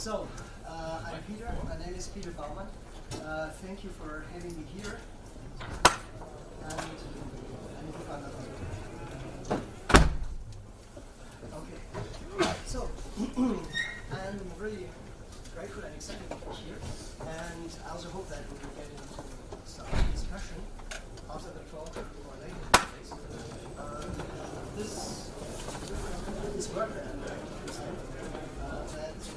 So, I'm Peter. My name is Peter Baumann. Thank you for having me here. And I need to find out. Okay. So, I'm really grateful and excited to be here. And I also hope that we will get into some discussion after the talk or later in the days. This work that I'm going to present, that is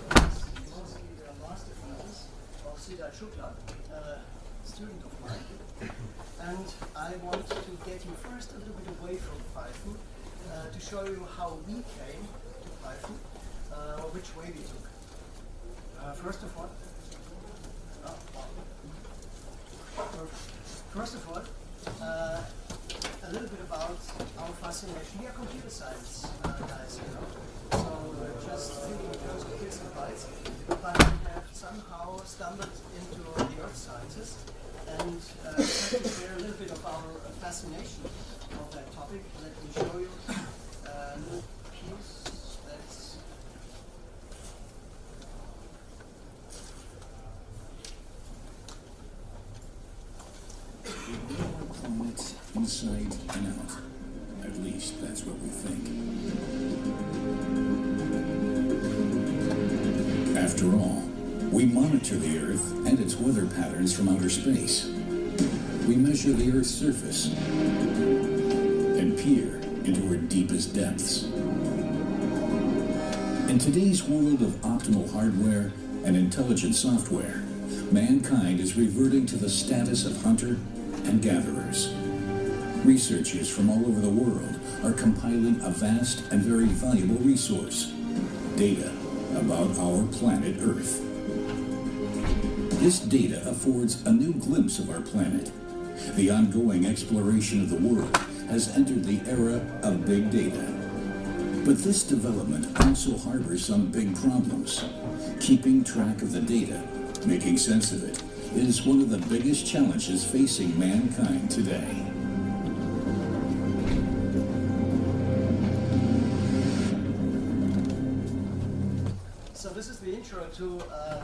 mostly the master thesis of Datacubes, a student of mine. And I want to get you first a little bit away from Python to show you how we came to Python, or which way we took. First of all, a little bit about our fascination. We are computer science guys, you know. So we're just thinking in terms of bits and bytes, but we have somehow stumbled into the earth sciences and try to share a little bit of our fascination of that topic. Let me show you a little piece that's planets inside and out. At least that's what we think. After all, we monitor the Earth and its weather patterns from outer space. We measure the Earth's surface and peer into her deepest depths. In today's world of optimal hardware and intelligent software, mankind is reverting to the status of hunter and gatherers. Researchers from all over the world are compiling a vast and very valuable resource, data about our planet Earth. This data affords a new glimpse of our planet. The ongoing exploration of the world has entered the era of big data. But this development also harbors some big problems. Keeping track of the data, making sense of it, is one of the biggest challenges facing mankind today. So this is the intro to a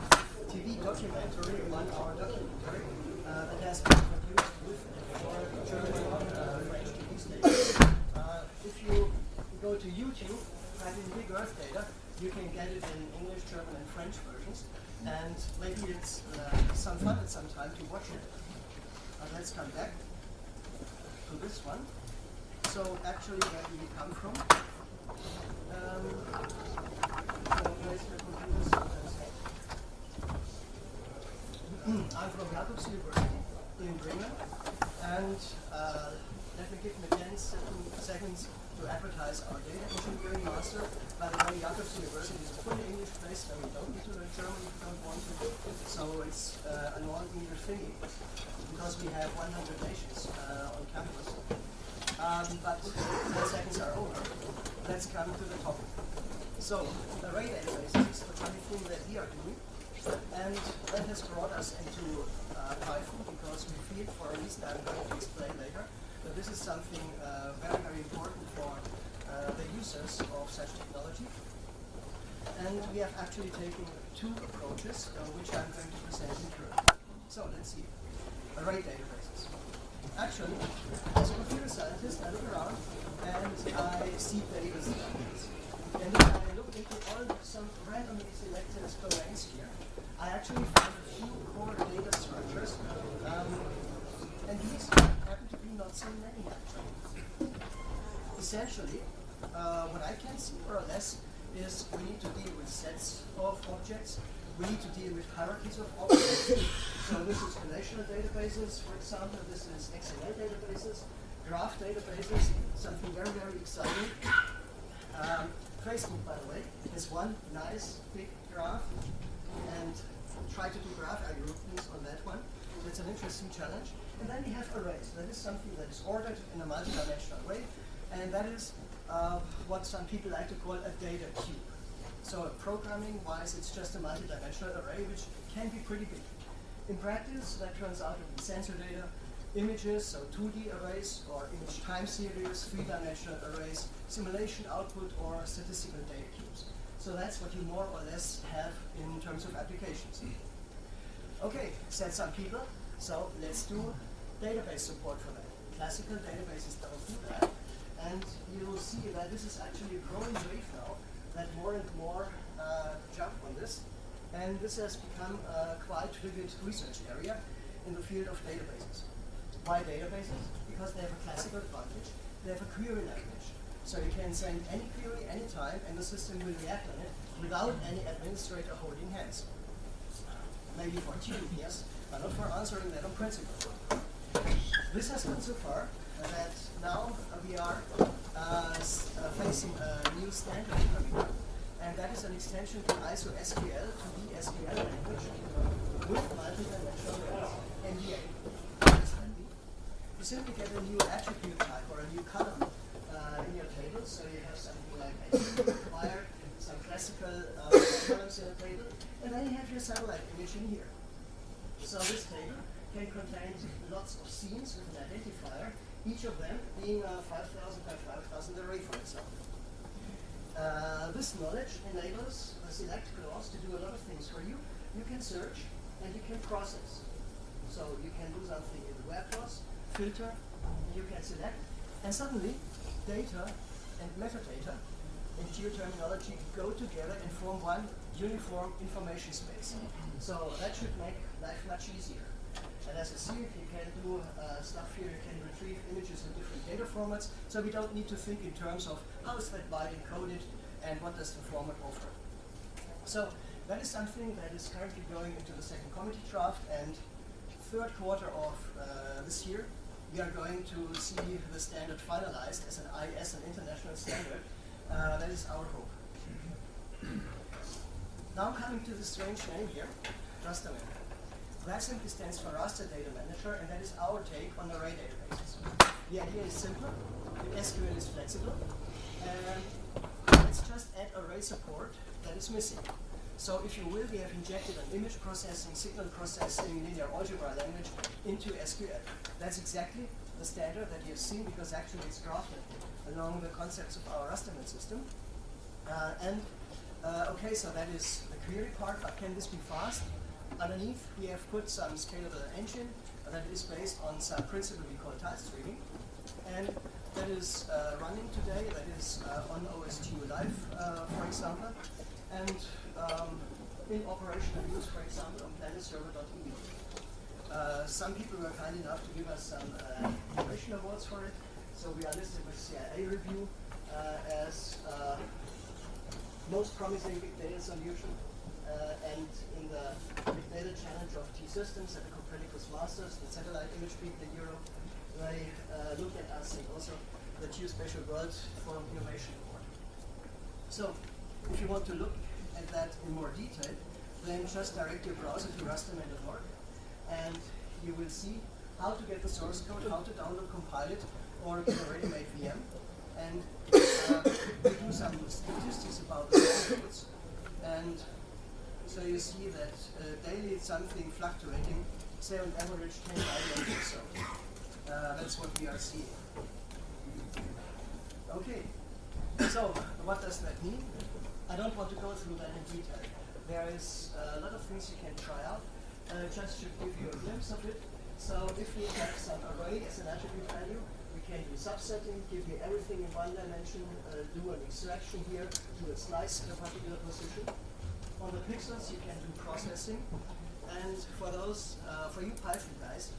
TV documentary, 1 hour documentary, that has been produced with for German French TV stations. If you go to YouTube, type in Big Earth Data, you can get it in English, German, and French versions. And maybe it's some fun at some time to watch it. But let's come back to this one. So actually, where do we come from? I'm from Datacubes University in Bremen, and let me give me 10 seconds to advertise our data engineering master. By the way, Datacubes University is a fully English place, and we don't need to learn German if we don't want to. So it's an all-English thingy, because we have 100 nations on campus. But 10 seconds are over. Let's come to the topic. So, array databases is the funny thing that we are doing, and that has brought us into Python, because we feel, for a reason I'm going to explain later, that this is something very, very important for the users of such technology. And we have actually taken 2 approaches, which I'm going to present in turn. So, let's see. Array databases. Actually, as a computer scientist, I look around and I see data structures. And if I look into all some randomly selected domains here, I actually find a few core data structures, and these happen to be not so many actually. Essentially, what I can see more or less is we need to deal with sets of objects, we need to deal with hierarchies of objects. So this is relational databases, for example, this is XML databases, graph databases, something very, very exciting. Facebook, by the way, is one nice big graph, and try to do graph algorithms on that one. That's an interesting challenge. And then we have arrays. That is something that is ordered in a multidimensional way, and that is what some people like to call a data cube. So programming-wise, it's just a multidimensional array, which can be pretty big. In practice, that turns out to be sensor data, images, so 2D arrays, or image time series, 3-dimensional arrays, simulation output, or statistical data cubes. So that's what you more or less have in terms of applications. Okay, said some people, so let's do database support for that. Classical databases don't do that. And you'll see that this is actually a growing wave now, that more and more jump on this. And this has become a quite vivid research area in the field of databases. Why databases? Because they have a classical advantage. They have a query language. So you can send any query anytime and the system will react on it without any administrator holding hands. Maybe for tuning, yes, but not for answering that on principle. This has gone so far that now we are facing a new standard coming up, and that is an extension to ISO SQL to the SQL language with multi-dimensional NDA. You simply get a new attribute type or a new column in your table, so you have something like a required, some classical columns in a table, and then you have your satellite image in here. So this table can contain lots of scenes with an identifier, each of them being a 5,000 by 5,000 array, for example. This knowledge enables the select clause to do a lot of things for you. You can search and you can process. So you can do something in the where clause, filter, you can select, and suddenly data and metadata in geoterminology go together and form one uniform information space. So that should make life much easier. And as you see, you can do stuff here, you can retrieve images in different data formats, so we don't need to think in terms of how is that byte encoded and what does the format offer. So that is something that is currently going into the second committee draft, and third quarter of this year, we are going to see the standard finalized as an international standard. That is our hope. Now coming to the strange name here, rasdaman. That simply stands for Raster Data Manager, and that is our take on array databases. The idea is simple, the SQL is flexible, and let's just add array support that is missing. So if you will, we have injected an image processing, signal processing, linear algebra language into SQL. That's exactly the standard that you've seen, because actually it's drafted along the concepts of our rasdaman system. Okay, so that is the query part, but can this be fast? Underneath, we have put some scalable engine that is based on some principle we call type streaming, and that is running today. That is on OSGeo Live, for example, and in operational use, for example, on planetserver.eu. Some people were kind enough to give us some innovation awards for it, so we are listed with CIA Review as most promising big data solution. And in the Big Data Challenge of T-Systems at the Copernicus Masters, the satellite image people in Europe, they looked at us, and also the Geospatial World Forum Innovation Award. So, if you want to look at that in more detail, then just direct your browser to rasdaman.org, and you will see how to get the source code, how to download, compile it, or get a ready-made VM, and we do some statistics about the codes, and so you see that daily it's something fluctuating, say on average 10 items or so. That's what we are seeing. Okay, so what does that mean? I don't want to go through that in detail. There is a lot of things you can try out. Just to give you a glimpse of it. So if we have some array as an attribute value, we can do subsetting, give me everything in one dimension, do an extraction here, do a slice at a particular position. On the pixels, you can do processing, and for those, for you Python guys,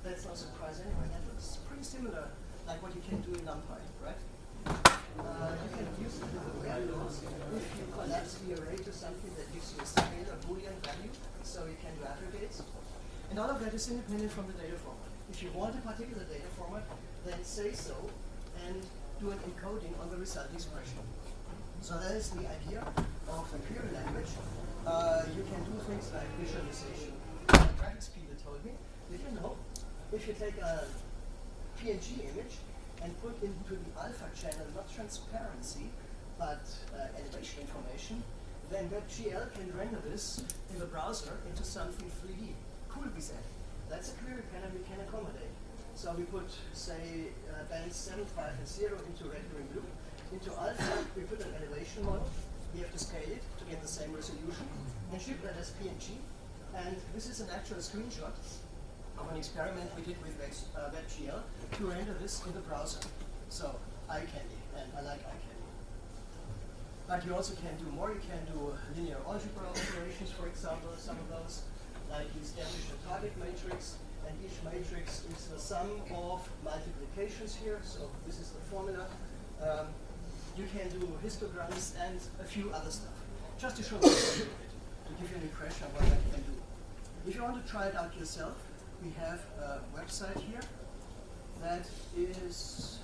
that's no surprise anyway. That looks pretty similar, like what you can do in NumPy, right? You can use it with the where clause if you collapse the array to something that gives you a scalar Boolean value, so you can do aggregates. And all of that is independent from the data format. If you want a particular data format, then say so and do an encoding on the result expression. So that is the idea of the query language. You can do things like visualization. Graphics people told me, did you know, if you take a PNG image and put into the alpha channel not transparency, but elevation information, then WebGL can render this in the browser into something 3D. Cool, we said. That's a query panel we can accommodate. So we put, say, bands 7, 5, and 0 into red, green, blue. Into alpha, we put an elevation model, we have to scale it to get the same resolution and ship that as PNG. And this is an actual screenshot of an experiment we did with WebGL to render this in the browser. So, eye candy, and I like eye candy. But you also can do more. You can do linear algebra operations, for example, some of those, like you establish a target matrix, and each matrix is the sum of multiplications here. So this is the formula. You can do histograms and a few other stuff. Just to show you a little bit, to give you an impression of what that can do. If you want to try it out yourself, we have a website here that is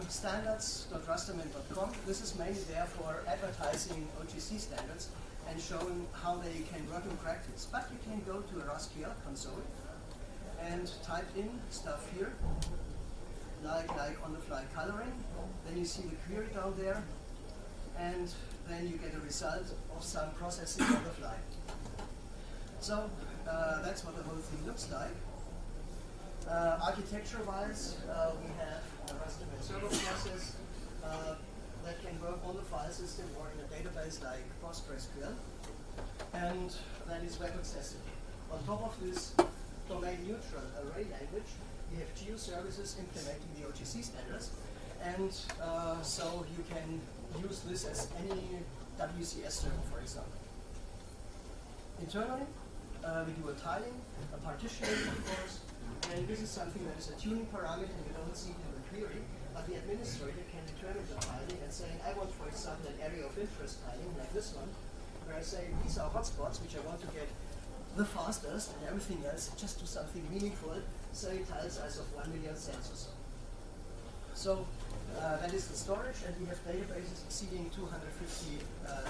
standards.rasdaman.com. This is mainly there for advertising OGC standards and showing how they can work in practice. But you can go to a rasQL console and type in stuff here, like on-the-fly coloring. Then you see the query down there, and then you get a result of some processing on the fly. So that's what the whole thing looks like. Architecture-wise, we have a raster server process that can work on the file system or in a database like PostgreSQL, and that is web accessible. On top of this domain-neutral array language, we have geo services implementing the OGC standards, and so you can use this as any WCS server, for example. Internally, we do a tiling, a partitioning, of course, and this is something that is a tuning parameter, and you don't see it in the query, but the administrator can determine the tiling and saying, I want, for example, an area of interest tiling, like this one, where I say, these are hotspots, which I want to get the fastest, and everything else, just do something meaningful, say tile size of 1 million cells or so. So that is the storage, and we have databases exceeding 250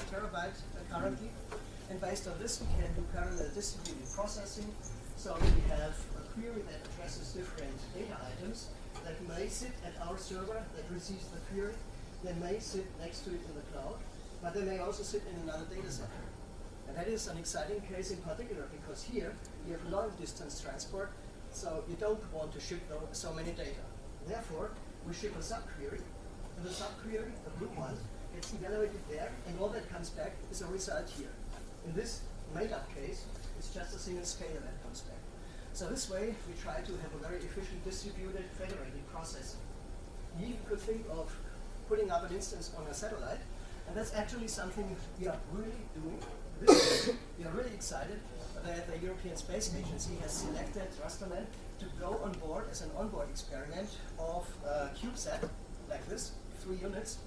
terabytes currently. And based on this, we can do parallel distributed processing. So we have a query that addresses different data items that may sit at our server that receives the query. They may sit next to it in the cloud, but they may also sit in another data center. And that is an exciting case in particular, because here we have long distance transport, so you don't want to ship so many data. Therefore, we ship a subquery, and the subquery, the blue one, gets evaluated there, and all that comes back is a result here. In this made-up case, it's just a single scalar that comes back. So this way, we try to have a very efficient distributed federated processing. You could think of putting up an instance on a satellite, and that's actually something we are really doing. We are really excited that the European Space Agency has selected rasdaman to go on board as an onboard experiment of a CubeSat, like this, 3 units,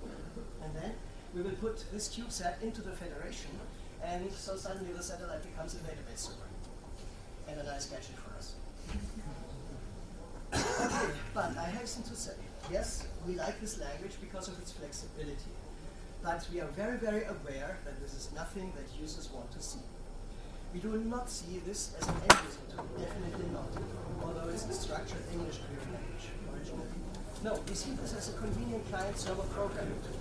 and then we will put this CubeSat into the federation, and so suddenly the satellite becomes a database server. And a nice gadget for us. Okay, but I hasten to say, yes, we like this language because of its flexibility. But we are very, very aware that this is nothing that users want to see. We do not see this as an end user tool, definitely not, although it's a structured English query language originally. No, we see this as a convenient client-server programming tool.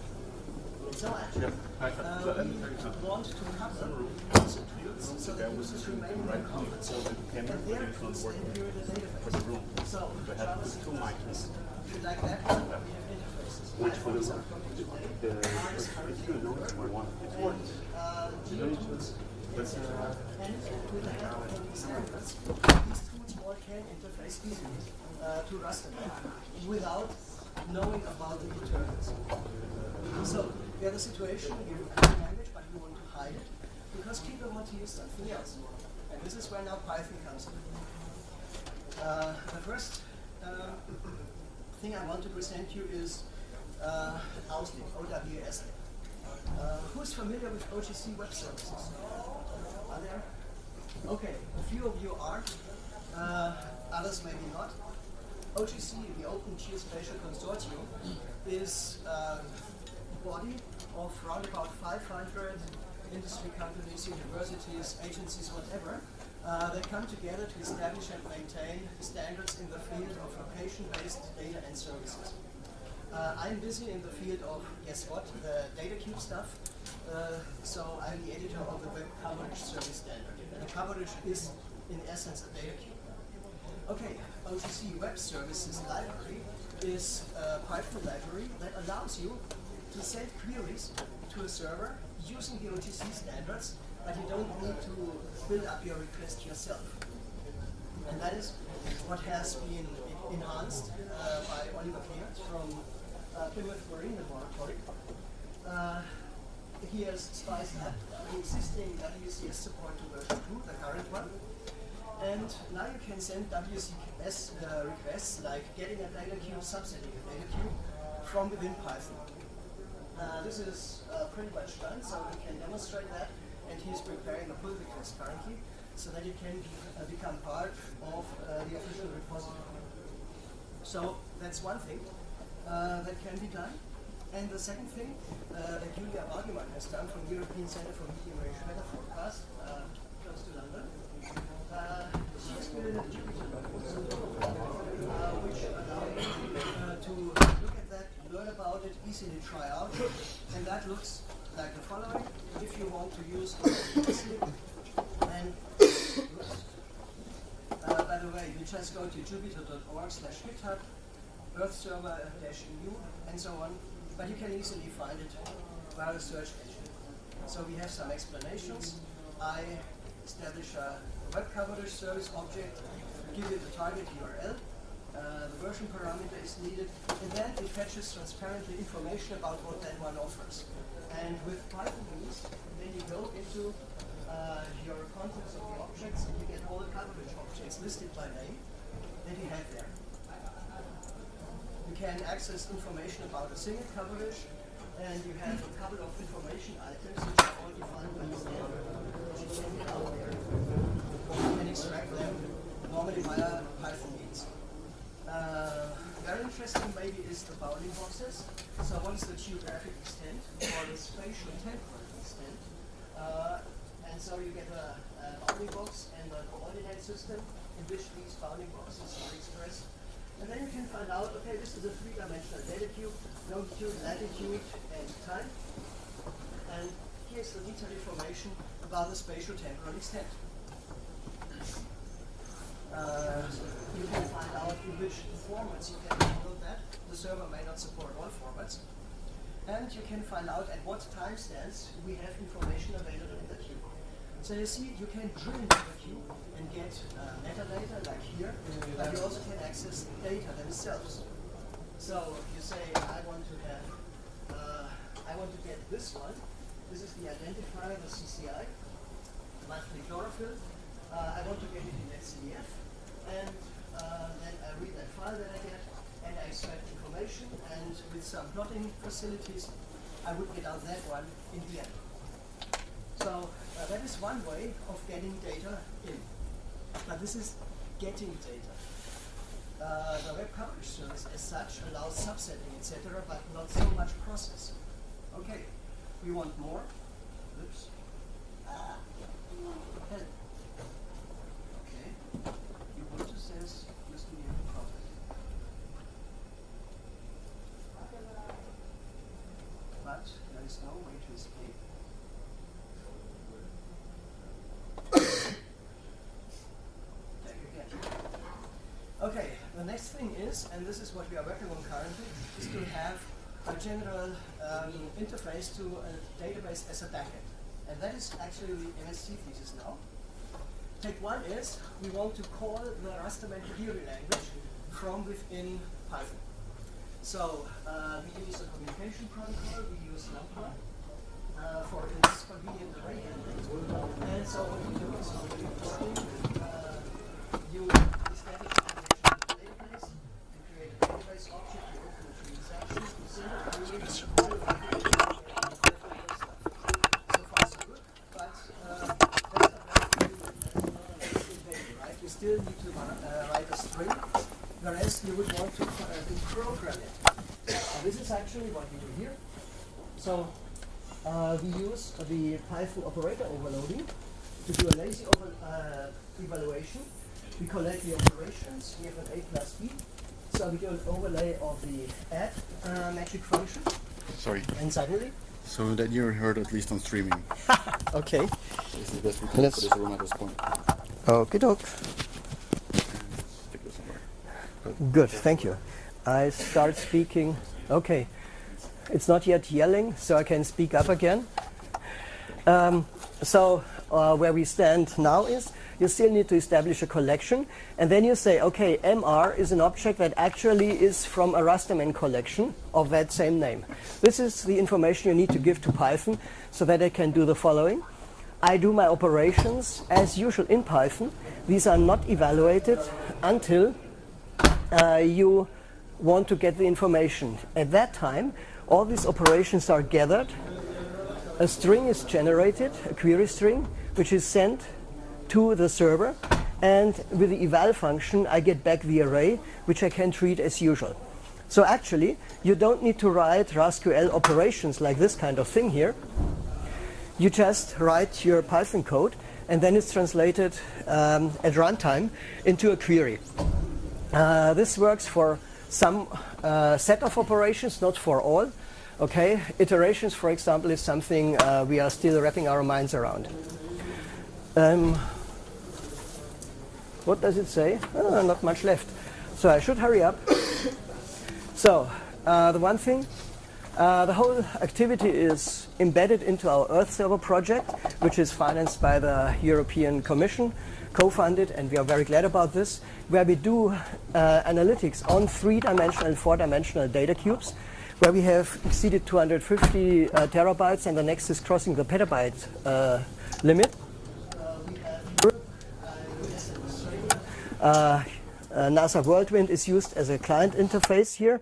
So actually, we want to cover user tools so that users remain in their comfort zone, and their tools then query the database. So, JavaScript, if you like that, we have interfaces. Which for the R is currently in work, and GeoTools is in work, and with the help of these standards, these tools all can interface easily to rasdaman without knowing about the internals. So, we have the situation, we have a query language, but we want to hide it because people want to use something else. And this is where now Python comes in. The first thing I want to present you is OWSLIB, OWSLIB. Who's familiar with OGC web services? Are there? Okay, a few of you are, others maybe not. OGC, the Open Geospatial Consortium, is body of around about 500 industry companies, universities, agencies, whatever, that come together to establish and maintain standards in the field of location-based data and services. I'm busy in the field of, guess what, the Datacube stuff. So I'm the editor of the Web Coverage Service Standard. And the coverage is, in essence, a Datacube. Okay, OGC Web Services Library is a Python library that allows you to send queries to a server using the OGC standards, but you don't need to build up your request yourself. And that is what has been enhanced by Oliver Clears from Plymouth Marine Laboratory. He has spiced up the existing WCS support to version 2, the current one. And now you can send WCS requests like getting a Datacube, subsetting a Datacube from within Python. This is pretty much done, so we can demonstrate that. And he's preparing a pull request currently, so that it can become part of the official repository. So that's one thing that can be done. And the second thing that Peter Baumann has done from European Center for Medium Range Weather Forecast, close to London, she has created a Jupyter which allows you to look at that, learn about it, easily try out, and that looks like the following. If you want to use OWSLIB, and by the way, you just go to jupyter.org/github, Earth server-EU, and so on. But you can easily find it via a search engine. So we have some explanations. I establish a web coverage service object, give it the target URL, the version parameter is needed, and then it fetches transparently information about what that one offers. And with Python use, then you go into your contents of the objects and you get all the coverage objects listed by name that you have there. You can access information about a single coverage, and you have a couple of information items which are all defined by the standard, which you can get out there. You can extract them normally via Python means. Very interesting maybe is the bounding boxes. So what is the geographic extent or the spatial temporal extent? And so you get a bounding box and a coordinate system in which these bounding boxes are expressed. And then you can find out, okay, this is a three-dimensional Datacube, longitude, latitude, and time. And here's the detailed information about the spatial temporal extent. You can find out in which formats you can download that. The server may not support all formats. And you can find out at what timestamps we have information available in the queue. So you see, you can drill into the queue and get metadata like here, but you also can access data themselves. So you say, I want to get this one. This is the identifier, the CCI, monthly chlorophyll. I want to get it in SCF, and then I read that file that I get, and I extract information, and with some plotting facilities, I would get out that one in the end. So that is one way of getting data in. But this is getting data. The web coverage service as such allows subsetting, etc., but not so much processing. Okay, we want more. Oops. Okay. Ubuntu says just give me a process. But there is no way to escape. Okay, the next thing is, and this is what we are working on currently, is to have a general interface to a database as a backend. And that is actually the MSc thesis now. Take one is, we want to call the rasdaman query language from within Python. So we use a communication protocol, we use lingua for its convenient array handling. And so what we do is really interesting. You establish a connection to the database, you create a database object, you open a transaction, you send a query, so far so good, but that's not very good, right? You still need to write a string, whereas you would want to program it. This is actually what we do here. So we use the Python operator overloading to do a lazy evaluation. We collect the operations. We have an A plus B. So we do an overlay of the add magic function. Sorry. And suddenly. So that you're heard at least on streaming. Okay. This is the best we can for this room at this point. Okay, doc. Stick this somewhere. Good, thank you. I start speaking. Okay. It's not yet yelling, so I can speak up again. Where we stand now is you still need to establish a collection, and then you say, okay, MR is an object that actually is from a rasdaman collection of that same name. This is the information you need to give to Python so that it can do the following. I do my operations as usual in Python. These are not evaluated until you want to get the information. At that time, all these operations are gathered. A string is generated, a query string, which is sent to the server. And with the eval function, I get back the array, which I can treat as usual. So actually, you don't need to write rasQL operations like this kind of thing here. You just write your Python code, and then it's translated at runtime into a query. This works for some set of operations, not for all. Okay, iterations, for example, is something we are still wrapping our minds around. What does it say? Oh, not much left. So I should hurry up. So the one thing, the whole activity is embedded into our Earth server project, which is financed by the European Commission, co-funded, and we are very glad about this, where we do analytics on 3-dimensional and 4-dimensional data cubes, where we have exceeded 250 terabytes, and the next is crossing the petabyte limit. NASA Whirlwind is used as a client interface here.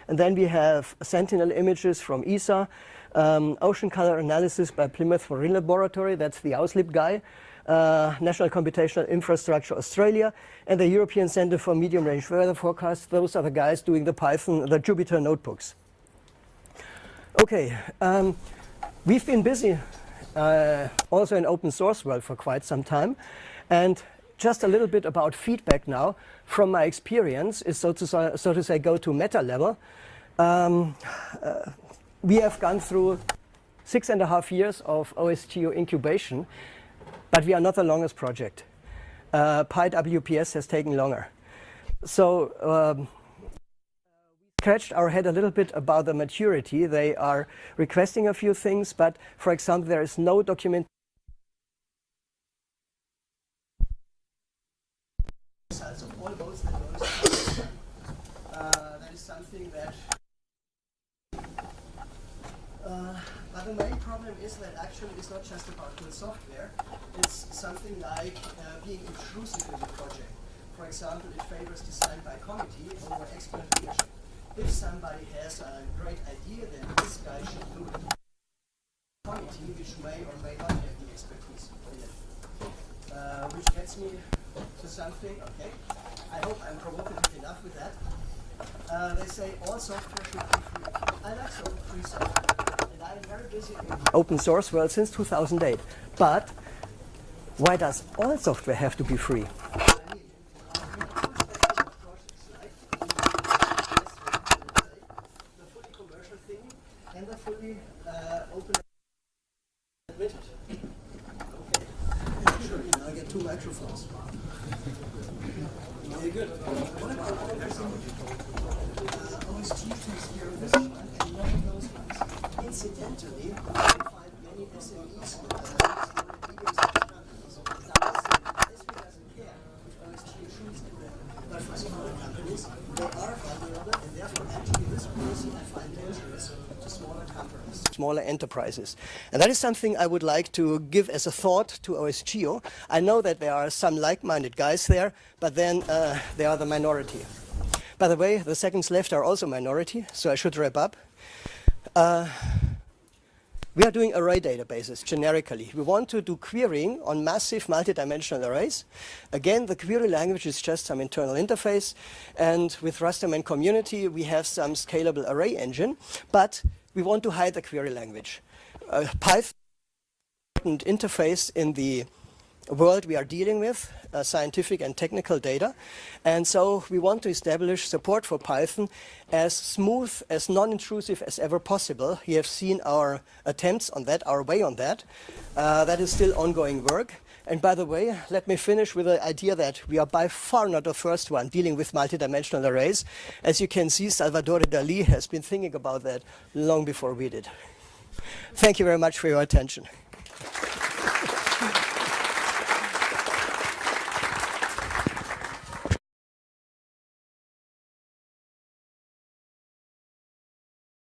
And then we have Sentinel images from ESA, ocean color analysis by Plymouth Marine Laboratory, that's the OWSLIB guy, National Computational Infrastructure Australia, and the European Centre for Medium Range Weather Forecast. Those are the guys doing the Python, the Jupyter notebooks. Okay, we've been busy also in open source world for quite some time, and just a little bit about feedback now from my experience is so to say go to meta level. We have gone through 6.5 years of OSGeo incubation, but we are not the longest project. PyWPS has taken longer. So we scratched our head a little bit about the maturity. They are requesting a few things, but for example, there is no document. Of all those that is something that. But the main problem is that actually it's not just about good software. It's something like being intrusive in the project. For example, it favors design by committee over expert leadership. If somebody has a great idea, then this guy should do it. Committee, which may or may not have the expertise in it. Which gets me to something, okay, I hope I'm provocative enough with that. They say all software should be free. I like free software, and I'm very busy in the open source world since 2008. But why does all software have to be free? The fully commercial thing and the fully open admitted. Okay, sure, I'll get 2 microphones. Very good. What about OSGeo takes care of this one and none of those ones? Incidentally, I find many SMEs doesn't care if OSGeo shoots at them. But for smaller companies, they are vulnerable, and therefore actually this policy I find dangerous to smaller companies, smaller enterprises. And that is something I would like to give as a thought to OSGeo. I know that there are some like-minded guys there, but then they are the minority. By the way, the seconds left are also minority, so I should wrap up. We are doing array databases generically. We want to do querying on massive multidimensional arrays. Again, the query language is just some internal interface, and with rasdaman community we have some scalable array engine, but we want to hide the query language. Python is an important interface in the world we are dealing with, scientific and technical data, and so we want to establish support for Python as smooth, as non-intrusive as ever possible. You have seen our attempts on that, our way on that. That is still ongoing work, And by the way, let me finish with the idea that we are by far not the first one dealing with multidimensional arrays. As you can see, Salvador Dalí has been thinking about that long before we did. Thank you very much for your attention.